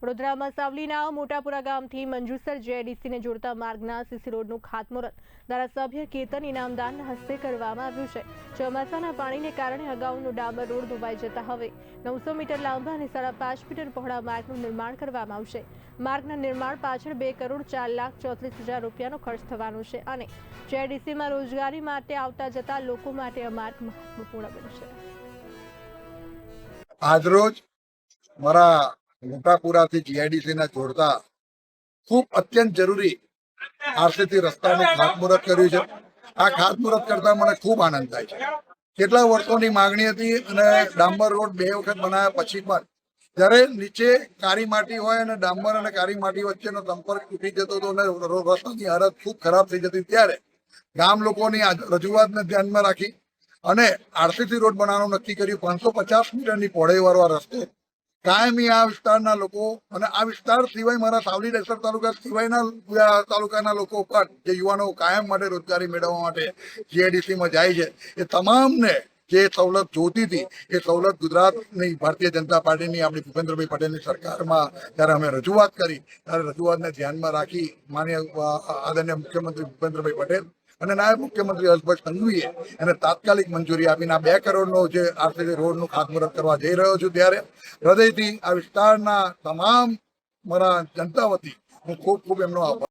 વડોદરામાં સાવલીના મોટાપુરા ગામથી મંજુસર જેઆઈડીસીને જોડતા માર્ગના સીસી રોડનું ખાતમુહૂર્ત ધારાસભ્ય કેતન ઇનામદારના હસ્તે કરવામાં આવ્યું છે। ચોમાસાના પાણીને કારણે અગાઉનો ડામર રોડ ધોવાઈ જતા હવે 900 મીટર લાંબા અને 5.5 મીટર પહોળા માર્ગનું નિર્માણ કરવામાં આવશે। માર્ગના નિર્માણ પાછળ 2 કરોડ 4,34,000 રૂપિયાનો ખર્ચ થવાનો છે અને જેઆઈડીસીમાં રોજગારી માટે આવતા જતા લોકો માટે આ માર્ગ મહત્વપૂર્ણ બનશે। આજરોજ મારા મોટાપુરાથી જીઆઈડીસી ને જોડતા ખૂબ અત્યંત જરૂરી આરસીસી રસ્તાનું ખાતમુહૂર્ત કર્યું છે। આ ખાતમુહૂર્ત કરતા મને ખૂબ આનંદ થાય છે। કેટલા વર્ષોની માંગણી હતી અને ડાંબર રોડ 2 વખત બનાવ્યા પછી પણ જ્યારે નીચે કાળી માટી હોય અને ડાંબર અને કાળી માટી વચ્ચેનો સંપર્ક તૂટી જતો હતો અને રસ્તાની હાલત ખૂબ ખરાબ થઈ જતી, ત્યારે ગામ લોકોની રજૂઆતને ધ્યાનમાં રાખી અને આરસીસી રોડ બનાવવાનું નક્કી કર્યું। 550 મીટરની પહોળાઈવાળો આ રસ્તો કાયમી આ વિસ્તારના લોકો અને આ વિસ્તાર સિવાય મારા સાવલી ડેસર તાલુકા સિવાયના તાલુકાના લોકો પણ જે યુવાનો કાયમ માટે રોજગારી મેળવવા માટે જીઆઈડીસીમાં જાય છે, એ તમામને જે સવલત જોતી હતી એ સવલત ગુજરાતની ભારતીય જનતા પાર્ટીની આપણી ભૂપેન્દ્રભાઈ પટેલની સરકારમાં ત્યારે અમે રજૂઆત કરી, ત્યારે રજૂઆતને ધ્યાનમાં રાખી માનનીય આદરણીય મુખ્યમંત્રી ભૂપેન્દ્રભાઈ પટેલ અને નાયબ મુખ્યમંત્રી હર્ષભાઈ સંઘવીએ એને તાત્કાલિક મંજૂરી આપીને આ 2 કરોડનો જે આરસીસી રોડનું ખાતમુહૂર્ત કરવા જઈ રહ્યો છું, ત્યારે હૃદયથી આ વિસ્તારના તમામ મારા જનતા વતી હું ખૂબ ખૂબ એમનો આભાર